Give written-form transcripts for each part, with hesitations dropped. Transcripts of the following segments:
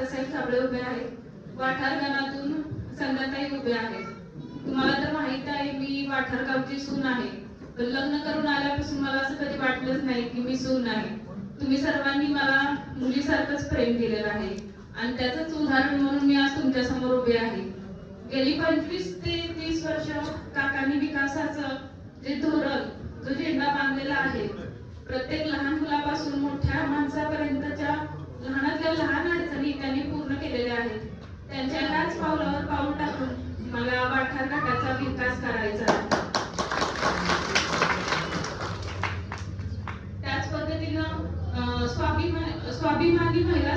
तात्यासाहेब साबळे उभे आहेत, वाठार गणातून संध्याताई उभे आहेत. तुम्हाला तर माहित आहे मी वाठार गावची सून आहे, पण लग्न करून आल्यापासून मला असं कधी वाटलंच नाही की मी सून आहे. तुम्ही सर्वांनी मला मुलीसारखंच प्रेम दिलेलं आहे आणि त्याचंच उदाहरण म्हणून मी आज तुमच्या समोर उभे आहे. गेली 25 ते 30 वर्ष काकांनी विकासाचं जे धोरण, जो झेंडा बांधलेला आहे, प्रत्येक लहान मुलापासून मोठ्या माणसापर्यंतच्या लहानातल्या लहान अडचणी त्यांनी पूर्ण केलेल्या आहेत. त्यांच्या ह्याच पावलावर पाऊल टाकून मला वाठार गटाचा विकास करायचा आहे. त्याच पद्धतीनं स्वाभिमानी महिला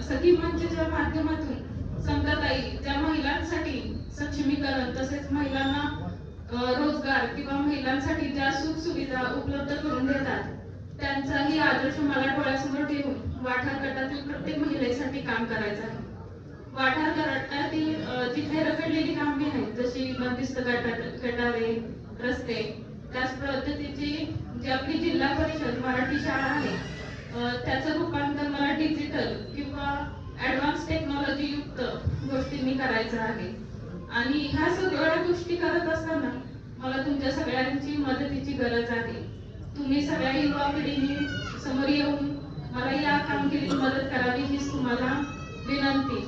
सखी मंचच्या माध्यमातून संध्याताई ज्या महिलांसाठी सक्षमीकरण तसेच महिलांना रोजगार किंवा महिलांसाठी ज्या सुख सुविधा उपलब्ध करून देतात, त्यांचाही आदर्श मला डोळ्यासमोर ठेवून वाठार गटातील प्रत्येक महिलेसाठी काम करायचं आहे. वाठार गटातील जिथे रखडलेली कामे आहेत, जशी बंदिस्त गटारे, रस्ते, त्याच पद्धतीची जी आपली जिल्हा परिषद मराठी शाळा आहे, त्याचं रूपांतर मला डिजिटल किंवा ऍडव्हान्स टेक्नॉलॉजी युक्त गोष्टींनी करायचं आहे. आणि ह्या सगळ्या गोष्टी करत असताना मला तुमच्या सगळ्यांची मदतीची गरज आहे. तुम्ही सगळ्या युवा पिढीने समोर येऊन मला या कामगिरीत मदत करावी हीच तुम्हाला विनंती.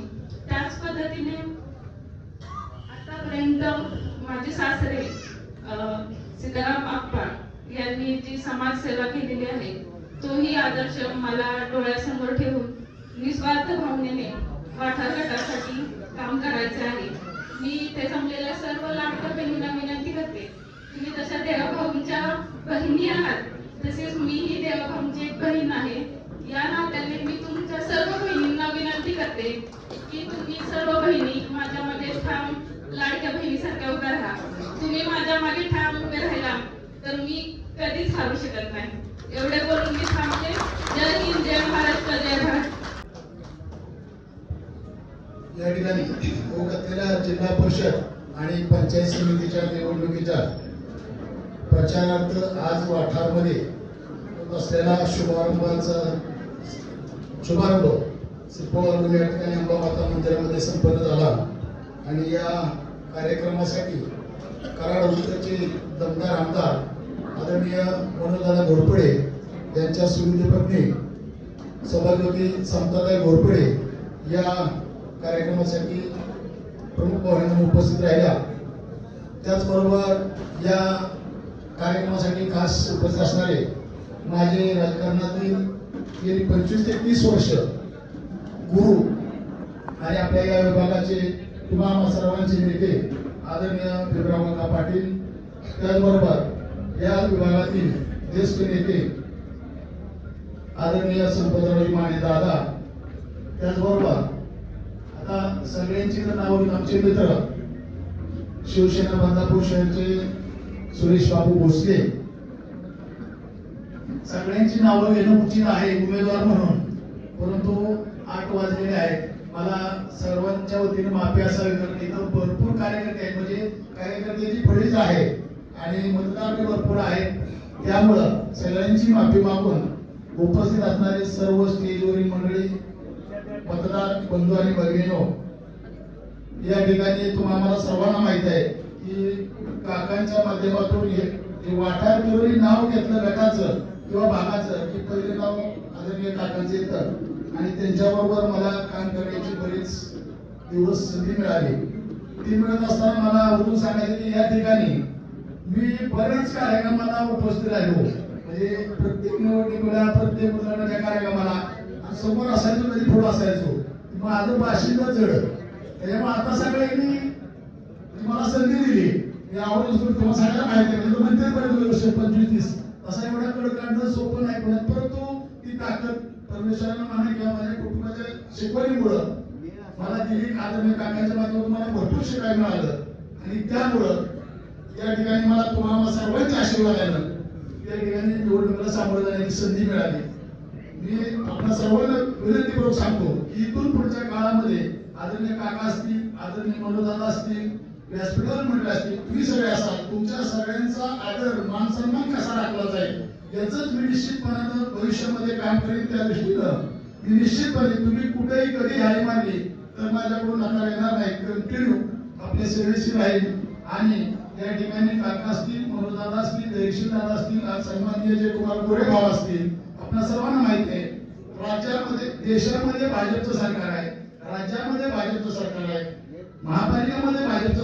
त्याच पद्धतीने आतापर्यंत माझे सासरे सीताराम आप्पा यांनी जी समाजसेवा केलेली आहे, तोही आदर्श मला डोळ्यासमोर ठेवून निस्वार्थ भावनेने वाठार गटासाठी काम करायचे आहे. मी ते जमलेल्या सर्व लाडक्या बहिणींना विनंती करते, तुम्ही तशा देवाभाऊंच्या बहिणी आहात, तसेच मीही देवाभाऊंची एक बहीण आहे. या नात्याने मी तुमच्या सर्व बहिणींना विनंती करते की तुम्ही सर्व बहिणी माझ्या मागे ठाम लाडक्या बहिणीसारख्या उभ्या राहा. तुम्ही माझ्या मागे ठाम उभे राहिला तर मी कधीच हारू शकत नाही. एवढे बोलून मी थांबते. जय हिंद, जय महाराष्ट्र, जय भारत. या ठिकाणी होत असलेल्या जिल्हा परिषद आणि पंचायत समितीच्या निवडणुकीच्या प्रचारार्थ आज वाठारमध्ये होत असलेला शुभारंभ सिप्पोळ या ठिकाणी अंबामाता मंदिरामध्ये संपन्न झाला. आणि या कार्यक्रमासाठी कराड उत्तरचे दमदार आमदार आदरणीय मनोजदादा घोरपडे यांच्या सुविधी पत्नी सभाज्योती समताताई घोरपडे या कार्यक्रमासाठी प्रमुख पाहुण्या उपस्थित राहिल्या. त्याचबरोबर या कार्यक्रमासाठी खास उपस्थित असणारे माझे राजकारणातील गेली 25 ते 30 वर्ष गुरु आणि आपल्या या विभागाचे किंवा सर्वांचे नेते आदरणीय भिमराव पाटील, त्याचबरोबर या विभागातील ज्येष्ठ नेते आदरणीय संपतरावजी माने दादा, त्याचबरोबर आता सगळ्यांची जर नावं आमचे मित्र शिवसेना बंदापूर शहरचे सुरेश बाबू भोसले, सगळ्यांची नावं घेणं उचित आहे उमेदवार म्हणून, परंतु 8 वाजलेले आहेत. मला सर्वांच्या वतीने माफी असावी, कारण इथं भरपूर कार्यकर्ते आहेत, म्हणजे कार्यकर्त्याची फळीच आहे आणि मतदार भरपूर आहेत. त्यामुळं सगळ्यांची माफी मागून उपस्थित असणारे सर्व स्टेजवरील मंडळी, मतदार बंधू आणि भगिनींनो, या ठिकाणी तुम्हाला सर्वांना माहित आहे की काकांच्या माध्यमातून हे वाठार जरी नाव घेतलं गटाचं किंवा भागाचं की पहिले नाव आदरणीय काकांचे येतं. आणि त्यांच्याबरोबर मला काम करण्याची बरीच दिवस संधी मिळाली. ती मिळत असताना मला आवर्जून सांगायचं की या ठिकाणी मी बऱ्याच कार्यक्रमाला उपस्थित राहिलो, म्हणजे प्रत्येक निवडणुकीला प्रत्येक उद्घाटनाच्या कार्यक्रमाला समोर असायचो, कधी पुढे असायचो. माझं भाषण जड, त्याच्यामुळे आता सगळ्यांनी मला संधी दिली. आवर्जून तुम्हाला सगळ्यांना माहिती आहे, मंत्रीपर्यंत वर्ष 25-30 तसा एवढा कडक काढणं सोपं नाही, परंतु ती ताकद परमेश्वरानं म्हणा किंवा माझ्या कुटुंबाच्या शिकवणीमुळं मला दिली. आदरणीय काकांच्या माध्यमातून मला भरपूर शिकायला मिळालं आणि त्यामुळं या ठिकाणी मला तुम्हाला सर्वांच्या आशीर्वादानं या ठिकाणी निवडणुकीला सामोरं जाण्याची संधी मिळाली. मी आपल्या सर्वांना विनंतीपूर्वक सांगतो की इथून पुढच्या काळामध्ये आदरणीय काका असतील, आदरणीय मनोजदादा असतील, व्यासपीठावर मंडळ असतील, तुम्ही सगळे असाल, तुमच्या सगळ्यांचा आदर मान सन्मान कसा राखला जाईल याच मी निश्चितपणानं भविष्यामध्ये काम करेन. त्या दृष्टीनं मी निश्चितपणे तुम्ही कुठेही कधी हाय मारली तर माझ्याकडून नकार येणार नाही. कंटिन्यू आपल्या सेवेशी राहील. आणि या ठिकाणी काका असतील, मनोजदादा असतील, जयशीलदादा असतील, आज सन्माननीय जयकुमार गोरे भाऊ असतील. आपल्या सर्वांना माहिती आहे राज्यामध्ये देशामध्ये भाजपचं सरकार आहे, राज्यामध्ये भाजपचं सरकार आहे, महापालिकेमध्ये भाजप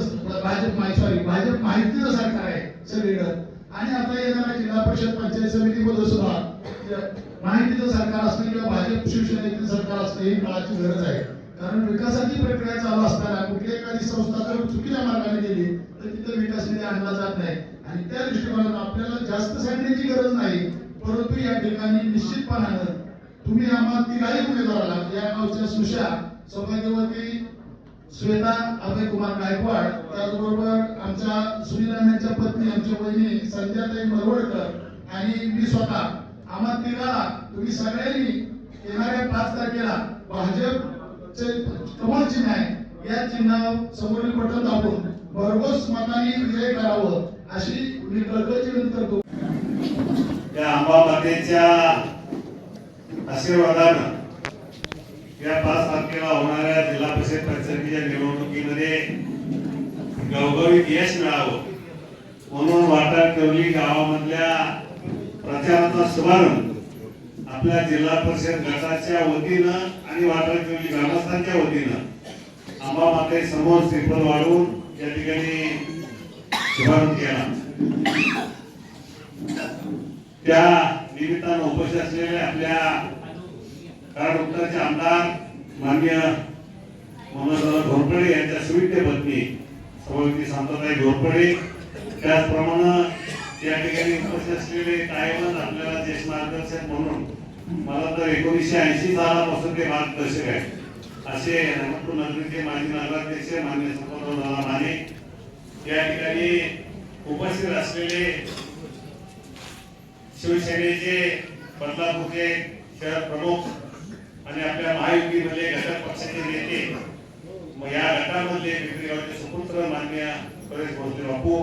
माहितीचं सरकार आहे सगळीकडे. आणि आता येणाऱ्या जिल्हा परिषद पंचायत समितीमध्ये सुद्धा माहितीचं सरकार असणं किंवा भाजप शिवसेनेचं सरकार असणं ही काळाची गरज आहे. कारण विकासाची प्रक्रिया चालू असताना कुठली एखादी संस्था जर चुकीच्या मार्गाने गेली तर तिथं विकास निधी आणला जात नाही. आणि त्या दृष्टिकोनातून आपल्याला जास्त सांगण्याची गरज नाही, परंतु या ठिकाणी निश्चितपणानं तुम्ही आम्हा तिघाही उमेदवाराला या गावच्या सुशा सौभाग्यवती श्वेता अभय कुमार गायकवाड, त्याचबरोबर आमच्या सुनील अण्णांच्या पत्नी आमच्या बहिणी संध्याताई मरवडकर आणि मी स्वतः आम्हा तिघाला तुम्ही सगळ्यांनी येणाऱ्या 5 तारखेला भाजपचे कमळ चिन्ह आहे या चिन्हावर समोरील बटन दाबून भरघोस मताने विजय करावं अशी मी कळकळीची विनंती करतो. या आंबा मातेच्या आशीर्वादानं या 5 तारखेला होणाऱ्या जिल्हा परिषद पंचायतीच्या निवडणुकीमध्ये घवघवीत यश मिळावं म्हणून वाटारकर्ली गावामधल्या प्रचाराचा शुभारंभ आपल्या जिल्हा परिषद गटाच्या वतीनं आणि वाटारकर्ली ग्रामस्थांच्या वतीनं आंबा माते समोर श्रीफळ वाढवून या ठिकाणी शुभारंभ केला. त्या निमित्तानं उपस्थित असलेले आपल्या कराड उत्तरचे आमदार माननीय मनोजदादा घोरपडे यांच्या सुविद्य पत्नी सौभाग्यवती शांताताई घोरपडे, त्याचप्रमाणे या ठिकाणी उपस्थित असलेले कायमच आपल्याला ज्येष्ठ मार्गदर्शक म्हणून मला तर 1980 सालापासून ते मार्गदर्शक आहे असे अहमदपूर नगरीचे माजी नगराध्यक्ष माननीय संपतराव माने, या ठिकाणी उपस्थित असलेले शिवसेनेचे बदलापूरचे शहर प्रमुख आणि आपल्या महायुतीमध्ये घटक पक्षाचे नेते, मग या गटामधले पिंपरी गावचे सुपुत्र माननीय परेश भोसले बापू,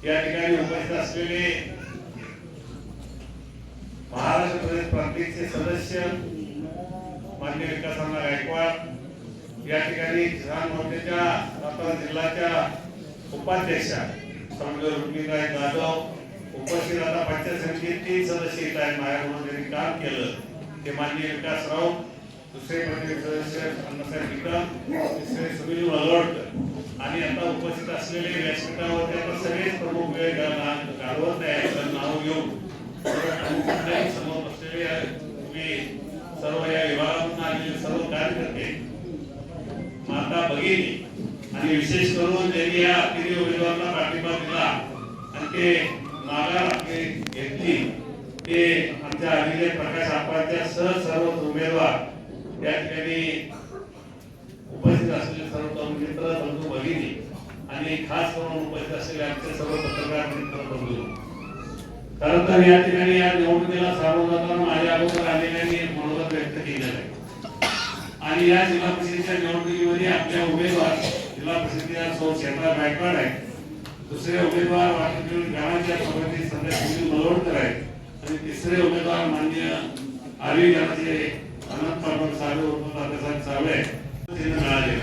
या ठिकाणी उपस्थित असलेले महाराष्ट्र प्रदेश प्रांतीचे सदस्य माननीय विकासांना गायकवाड, या ठिकाणी किसान मोर्चाच्या सातारा जिल्ह्याच्या उपाध्यक्षा सौम्य रुक्मिणीताई जाधव उपस्थित. आता पंचायत समितीचे 3 सदस्य येत आहेत माझ्या म्हणून त्यांनी काम केलं ते माननीय विकासराव, दुसरे प्रतिनिधी सदस्य अण्णासाहेब निकम, तिसरे सुनील मलवडकर आणि आता उपस्थित असलेले व्यासपीठावरती आता सगळेच प्रमुख वेळ घालवत आहे नाव घेऊन समोर बसलेले तुम्ही सर्व या विभागातून आलेले सर्व कार्यकर्ते, माता भगिनी आणि विशेष करून ज्यांनी या तिन्ही उमेदवारांना पाठिंबा दिला आणि ते माघार आपली घेतली ते आमच्या अभिजय प्रकाश आप्पांच्या सर्व उमेदवार या ठिकाणी उपस्थित असलेले सर्व तरुण मित्र बंधू भगिनी आणि खास करून उपस्थित असलेले आमचे सर्व पत्रकार मित्र बंधू. खरं तर या ठिकाणी या निवडणुकीला सामोरं जाताना माझ्या अगोदर आलेल्यांनी मनोगत व्यक्त केलेलं आहे आणि या जिल्हा परिषदेच्या निवडणुकीमध्ये आपल्या उमेदवार जिल्हा परिषदेच्या सौ क्षेत्रा गायकवाड आहे, दुसरे उमेदवार वाटारकर्ली गावाच्या सभापती संजय सुनील मलवडकर आहेत आणि तिसरे उमेदवार माननीय आर्वी गावाचे अनंत पाटोळे साहेब उर्फ तात्यासाहेब साबळे मिळाले.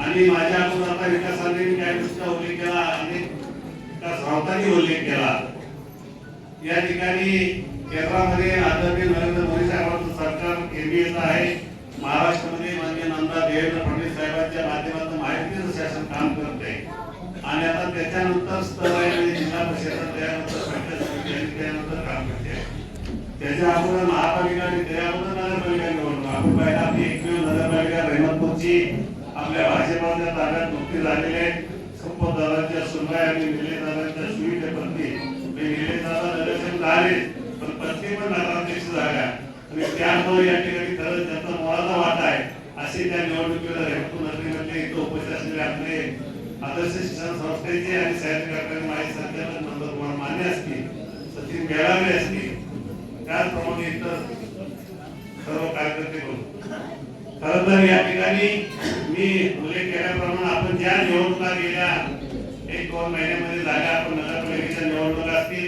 आणि माझ्या अगोदर आता विकासाने काही गोष्टींचा उल्लेख केला आणि विकास राऊतांनी उल्लेख केला. या ठिकाणी केंद्रामध्ये आदरणीय नरेंद्र मोदी साहेबांचं सरकार केंद्रीय आहे, महाराष्ट्रामध्ये माननीय नामदार देवेंद्र फडणवीस साहेबांच्या माध्यमातून महायुतीचं शासन काम करते आणि आता त्याच्यानंतर स्तर आहे म्हणजे जिल्हा परिषद, त्यानंतर पंचायत समिती आणि त्यानंतर काम करते. त्याच्या अगोदर महापालिका आणि त्या अगोदर नगरपालिका निवडणूक आपण पाहिलं आपली एकमेव नगरपालिका रहमतपूरची आपल्या भाजपाच्या ताब्यात नुकती झालेली आहे. संपतदारांच्या सुनबाई आणि निलेदारांच्या सुविधे पत्नी निलेदारा नगरसेवक झाले पण पत्नी पण नगराध्यक्ष झाल्या आणि त्यामुळे या ठिकाणी खरंच त्यांचा मोलाचा वाटा आहे असे त्या निवडणुकीला रहमतपूर नगरीमध्ये इथं उपस्थित असलेले आपले आदर्श शिक्षण संस्थेचे आणि साहित्य कार्यक्रम माजी संचालक नंदकुमार माने असतील, सचिन बेळावे असतील, त्याचप्रमाणे इतर सर्व कार्यकर्ते करून खरं तर या ठिकाणी मी उल्लेख केल्याप्रमाणे आपण ज्या निवडणुका गेल्या 1-2 महिन्यामध्ये झाल्या, आपण नगरपालिकेच्या निवडणुका असतील,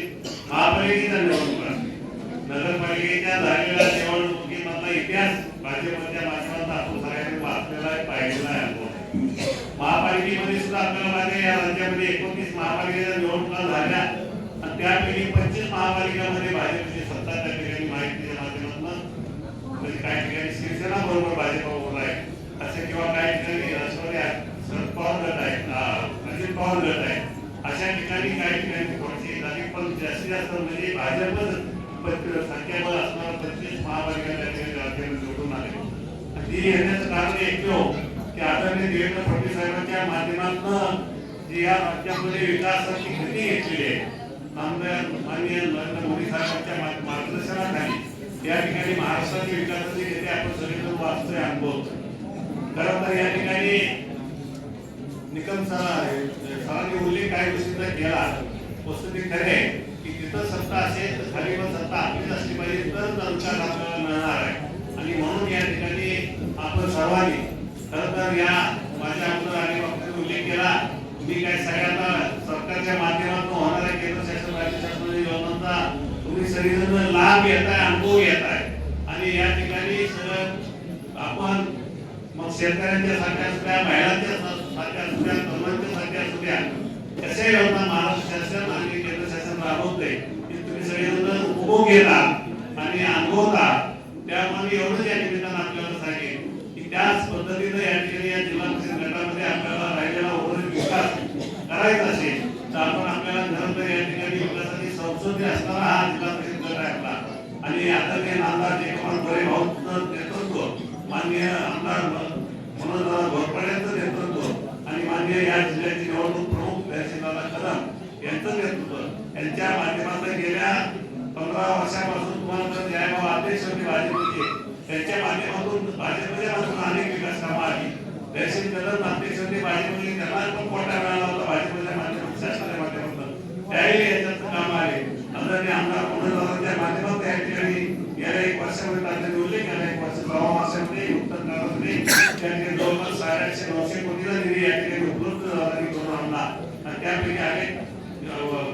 महापालिकेच्या निवडणुका असतील, नगरपालिकेच्या झालेल्या निवडणुकीमधला आपला इतिहास भाजपच्या माध्यमातून आपण सगळ्यांनी वाचलेला आहे, पाहिलेला आहे अनुभव. महापालिकेमध्ये सुद्धा आपल्याला माहिती आहे, या राज्यामध्ये 29 महापालिकेच्या निवडणुका झाल्या आणि त्यापैकी 25 महापालिकांमध्ये भाजपची सत्ता त्या ठिकाणी माहितीच्या माध्यमातून म्हणजे काही ठिकाणी शिवसेना बरोबर भाजप उभा आहे असे, किंवा काही ठिकाणी राष्ट्रवादी शरद पवार गट आहे, अजित पवार गट आहे, अशा ठिकाणी काही ठिकाणी थोडीशी झाली. पण जास्तीत जास्त म्हणजे भाजपच संख्याबळ असणारा 25 महापालिका त्या ठिकाणी राज्यामध्ये निवडून आले. ती येण्याचं कारण एकमेव की आदरणीय देवेंद्र फडणवीस साहेबांच्या माध्यमातून जी या राज्यामध्ये विकासाची गती घेतलेली आहे, माननीय नरेंद्र मोदी साहेबांच्या मार्गदर्शनाखाली या ठिकाणी महाराष्ट्राची विकासाची गती आपण सगळेजण वाचतोय, अनुभवतोय. खरं तर या ठिकाणी निकम सरांनी उल्लेख काही गोष्टींचा केला. वस्तुस्थिती खरे की तिथं सत्ता असेल तर खाली पण सत्ता आपलीच असली पाहिजे, तर अधिकार आपल्याला मिळणार आहे. आणि म्हणून या ठिकाणी आपण सर्वांनी खरं तर या माझ्या अगोदर आणि वक्त्यात उल्लेख केला, मी काय सगळ्यांना सरकारच्या माध्यमातून होणाऱ्या केंद्र शासन राज्य शासनाच्या योजनांचा तुम्ही सगळेजण लाभ घेताय, अनुभव घेताय. आणि या ठिकाणी सगळं आपण मग शेतकऱ्यांच्या सारख्या असू द्या, महिलांच्या सारख्या असू द्या, तरुणांच्या सारख्या असू द्या, कशा योजना महाराष्ट्र शासन आणि केंद्र शासन राबवते ते तुम्ही सगळेजण उपभोग घेता आणि अनुभवता. त्यामुळे एवढंच या निमित्तानं आपल्याला सांगेल की त्याच पद्धतीनं या ठिकाणी या जिल्हा परिषद गटामध्ये आपल्याला राहिलेला उर्वरित विकास करायचा असेल तर आपण आपल्याला खरं तर या ठिकाणी विकासाची संसद असणारा हा जिल्हा परिषद गट आहे आपला. आणि आदरणीय आमदार जयकुमार गोरे भाऊंचं नेतृत्व, माननीय आमदार मनोज घोरपड्यांचं नेतृत्व आणि माननीय या जिल्ह्याचे निवडणूक प्रमुख तहसीलदार कदम यांचं नेतृत्व यांच्या माध्यमातून गेल्या 15 वर्षापासून तुम्हाला जयभाव अध्यक्ष होते भाजपचे, त्यांच्या माध्यमातून भाजपच्या माध्यमातून अनेक विकास कामं आली. तहसील कदम अध्यक्ष होते भाजपचे, त्यांना पण कोटा मिळाला होता भाजपच्या माध्यमातून, शासनाच्या माध्यमातून, त्याही याच्यात काम आले. आदरणीय आमदार मनोजच्या माध्यमातून या ठिकाणी गेल्या 1 वर्षामध्ये त्यांनी उल्लेख केला, 1 वर्ष 6 वर्षामध्ये उत्तर काळामध्ये त्यांनी जवळपास 900 कोटीचा निधी या ठिकाणी उपलब्ध करून आणला आणि त्यापैकी अनेक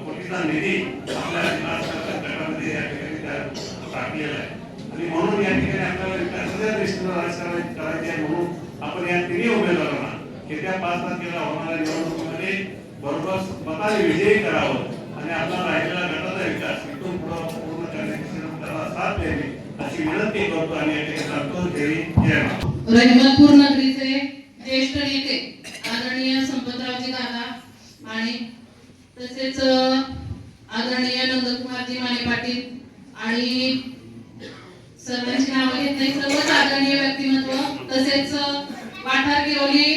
कोटीचा निधी आपल्या जिल्हा गटामध्ये या ठिकाणी टाकलेला आहे. आणि म्हणून या ठिकाणी आपल्याला विकासाच्या दृष्टीनं राजकारण करायचे आहे. म्हणून आपण या तिन्ही उमेदवारांना येत्या 5 तारखेला होणाऱ्या निवडणुकीमध्ये बरोबर मताने विजयी करावं आणि आपला राहिलेला गटाचा विकास इथून पुढे पूर्ण करण्याची त्याला साथ द्यावी अशी विनंती करतो आणि या ठिकाणी संतोष देवी. जय महाराष्ट्र. रहिमतपूर नगरीचे ज्येष्ठ नेते आदरणीय संपतरावजी दादा आणि तसेच आदरणीय नंदकुमारजी माने पाटील आणि सर्वांची नावं घेत नाही, सर्वच आदरणीय व्यक्तिमत्व, तसेच वाठार गिरोली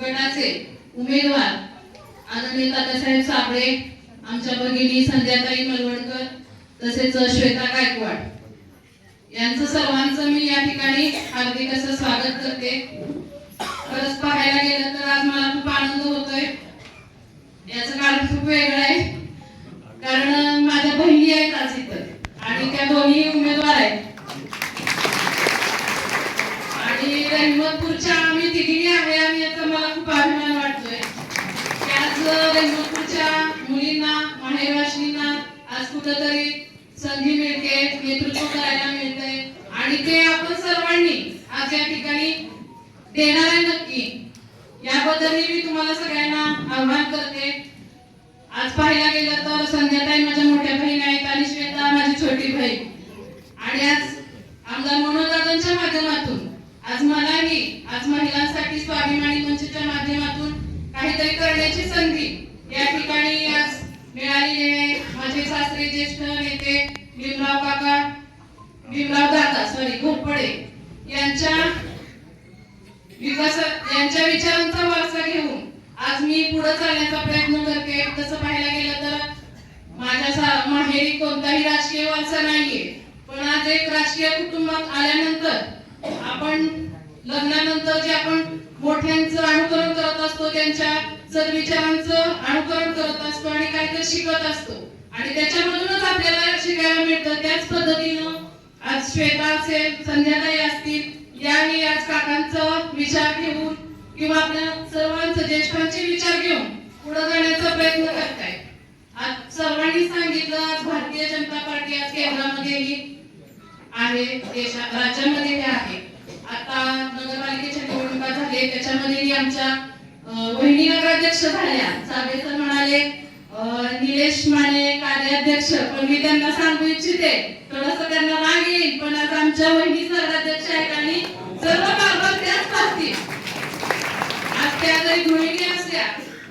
गटाचे उमेदवार आदरणीय तात्यासाहेब साबळे, आमच्या भगिनी संध्याताई मलवडकर, तसेच श्वेता गायकवाड यांचं सर्वांचं मी या ठिकाणी हार्दिक असं स्वागत करते. खरंच पाहायला गेलं तर आज मला खूप आनंद होतोय. याचं कारण खूप वेगळं आहे, कारण माझ्या बहिणी आहेत आज इथं आणि त्या दोन्ही उमेदवार आहेत आणि रहिमतपूरच्या आम्ही तिघी आहे आणि याचा मला खूप अभिमान वाटतोय. आज रहिमतपूरच्या मुलींना, माहेरवाशिनींना आज कुठंतरी संधी मिळते, नेतृत्व करायला मिळतंय आणि ते आपण सर्वांनी आज या ठिकाणी देणार आहे नक्की. याबद्दल मी तुम्हाला सगळ्यांना आव्हान करते. आज पाहायला गेलं तर संध्याताई माझ्या मोठ्या बहीण आहेत आणि श्वेता माझी छोटी बहीण आणि आज आमदार मनोजदादांच्या माध्यमातून आज मलाही आज महिलांसाठी स्वाभिमानी मंचच्या माध्यमातून काहीतरी करण्याची संधी या ठिकाणी आज मिळाली आहे. माझे सासरे ज्येष्ठ नेते भीमराव दादा घोरपडे यांच्या विचारांचा वारसा घेऊन आज मी पुढे चालण्याचा प्रयत्न करते. तसं पाहायला गेलं तर माझ्या माहेरी कोणताही राजकीय वारसा नाहीये, पण आज एक राजकीय कुटुंबात आल्यानंतर आपण लग्नानंतर जे आपण मोठ्यांचं अनुकरण करत असतो, त्यांच्या सद्विचारांचं अनुकरण करत असतो आणि काहीतरी शिकत असतो आणि त्याच्यामधूनच आपल्याला शिकायला मिळतं. त्याच पद्धतीनं आज श्वेता असेल, संध्याताई असतील, यांनी आज काकांचं विचार घेऊन किंवा आपल्या सर्वांचं ज्येष्ठांचे विचार घेऊन पुढे जाण्याचा प्रयत्न करताय. आज सर्वांनी सांगितलं, आज भारतीय जनता पार्टी आज केंद्रामध्ये येईल आहे राज्यामध्ये आहे. आता नगरपालिकेच्या निवडणुका झाले त्याच्यामध्येही आमच्या वहिनी नगराध्यक्ष झाल्या. साबळे सर म्हणाले निलेश माने कार्याध्यक्ष, पण मी त्यांना सांगू इच्छिते थोडस त्यांना राग येईल, पण आज आमच्या वहिनी नगराध्यक्ष आहेत आणि सर्व कारभार त्याच पाहतील. आज त्या जरी गृहिणी असल्या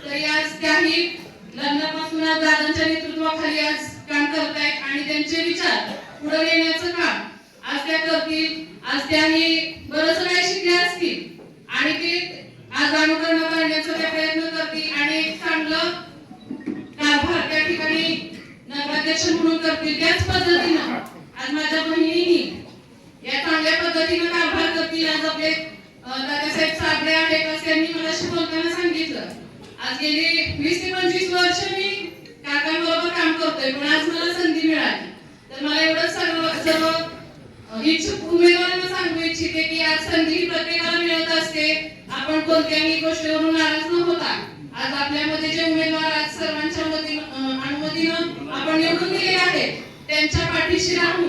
तरी आज त्याही लग्नापासून आज दादांच्या नेतृत्वाखाली आज काम करतायत आणि त्यांचे विचार पुढे नेण्याचं काम आज त्या करतील. आज त्याही बरंच काही शिकल्या असतील आणि ते आज अनुकरणात आणण्याचा त्या प्रयत्न करतील आणि एक चांगलं कारभार त्या ठिकाणी नगराध्यक्ष म्हणून करतील. त्याच पद्धतीनं आज माझ्या बहिणीही या चांगल्या पद्धतीनं कारभार करतील. आज आपले दादासाहेब साबळे आहेत असं त्यांनी मलाशी बोलताना सांगितलं. आज गेली 20 ते 25 वर्ष मी काकांबरोबर काम करतोय, पण आज मला संधी मिळाली. तर मला एवढंच सर्व इच्छुक उमेदवारांना सांगू इच्छिते की आज संधी ही प्रत्येकाला मिळत असते. आपण कोणत्याही गोष्टीवरून नाराज न होता आज आपल्यामध्ये जे उमेदवार आज सर्वांच्या अनुमतीनं आपण निवडून दिले आहेत त्यांच्या पाठीशी राहून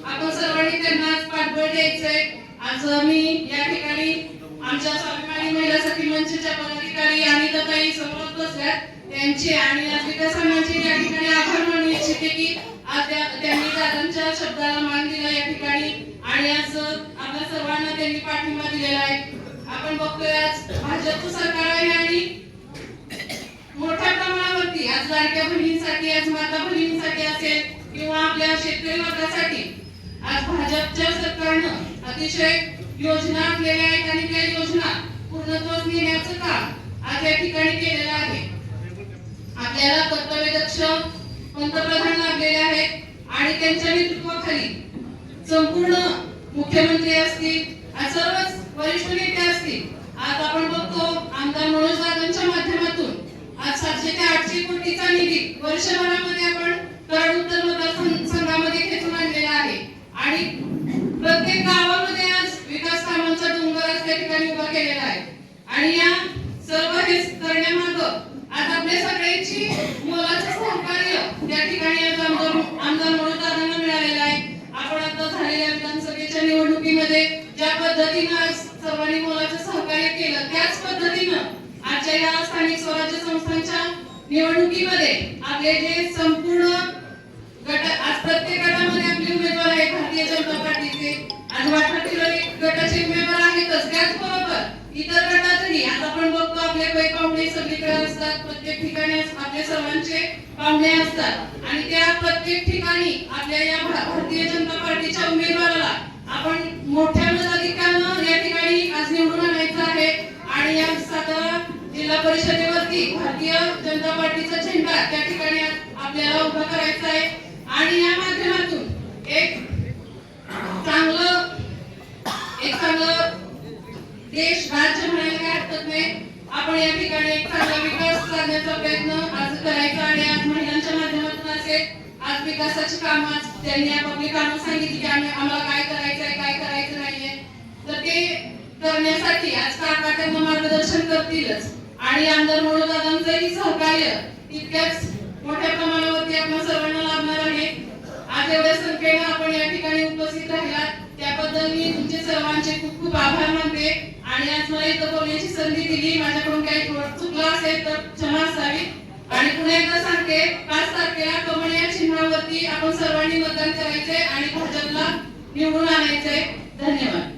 आपण सर्वांनी त्यांना आज पाठबळ द्यायचंय. आज मी या ठिकाणी आमच्या स्वाभिमानी महिला सखी मंचच्या पदाधिकारी आणि ताई समोर बसल्यात त्यांचे आणि आज विकासांचे या ठिकाणी आभार मानू इच्छिते की आज त्यांनी दादांच्या शब्दाला मान दिला या ठिकाणी आणि आज आपल्या सर्वांना त्यांनी पाठिंबा दिलेला आहे. आपण बघतोय आज भाजपचं सरकार आहे आणि मोठ्या प्रमाणावरती आज लाडक्या बहिणींसाठी आज माता बहिणींसाठी असेल किंवा आपल्या शेतकरी वर्गासाठी आज भाजपच्या सरकारनं अतिशय योजना आखलेल्या आहेत आणि त्या योजना पूर्णत्वास नेण्याचं काम आज या ठिकाणी केलेलं आहे. आपल्याला कर्तव्यदक्ष पंतप्रधान लाभलेले आहेत आणि त्यांच्या नेतृत्वाखाली संपूर्ण मुख्यमंत्री असतील आज सर्वच वरिष्ठ नेते असतील. आज आपण बघतो आमदार मनोज दादांच्या माध्यमातून आज 700 ते 800 कोटीचा निधी वर्षभरामध्ये आपण कराड उत्तर मतदारसंघामध्ये खेचून आणलेला आहे आणि प्रत्येक गावामध्ये आज विकास कामांचा डोंगर आज त्या ठिकाणी उभा केलेला आहे. आणि या सर्व हे करण्यामागं आज आपल्या सगळ्यांची मोलाचं सहकार्य त्या ठिकाणी आज आमदार मनोज दादांना मिळालेलं आहे. आपण आता झालेल्या विधानसभेच्या निवडणुकीमध्ये ज्या पद्धतीनं आज सर्वांनी मोलाचं सहकार्य केलं त्याच पद्धतीनं आजच्या या स्थानिक स्वराज्य संस्थांच्या निवडणुकीमध्ये आपले जे संपूर्ण गट आज प्रत्येक गटामध्ये आपले उमेदवार आहेत भारतीय जनता पार्टीचे. आज वाठातील गटाचे उमेदवार आहेतच, त्याचबरोबर इतर गटातही आज आपण बघतो आपले काही पाहुणे सगळीकडे असतात. प्रत्येक ठिकाणी आपले सर्वांचे पाहुणे असतात आणि त्या प्रत्येक ठिकाणी आपल्या या भारतीय जनता पार्टीच्या उमेदवाराला आपण मोठ्या मताधिक्यानं या ठिकाणी आज निवडून आणायचं आहे आणि या सातारा जिल्हा परिषदेवरती भारतीय जनता पार्टीचा झेंडा त्या ठिकाणी आपल्याला उभा करायचा आहे आणि या माध्यमातून एक चांगलं देश राज्य म्हणायला काय हरकत नाही. आपण या ठिकाणी एक चांगला विकास करण्याचा प्रयत्न आज करायचा आणि आज महिलांच्या माध्यमातून असेल आज विकासाची कामं आज त्यांनी आपापली कामं सांगितली की आम्हाला काय करायचंय काय करायचं नाहीये तर ते करण्यासाठी आज काका त्यांना मार्गदर्शन करतीलच आणि आमदार मनोज दादांचंही सहकार्य तितक्याच मोठ्या प्रमाणावरती आपण सर्वांना लाभणार आहे. आज एवढ्या संख्येने आपण या ठिकाणी उपस्थित राहिलात त्याबद्दल मी तुमचे सर्वांचे खूप खूप आभार मानते आणि आज मला इथं बोलण्याची संधी दिली. माझ्याकडून काही चुकलं असेल तर क्षमा असावी आणि पुन्हा एकदा सांगते 5 तारखेला कमळ या चिन्हावरती आपण सर्वांनी मतदान करायचंय आणि भाजपला निवडून आणायचंय. धन्यवाद.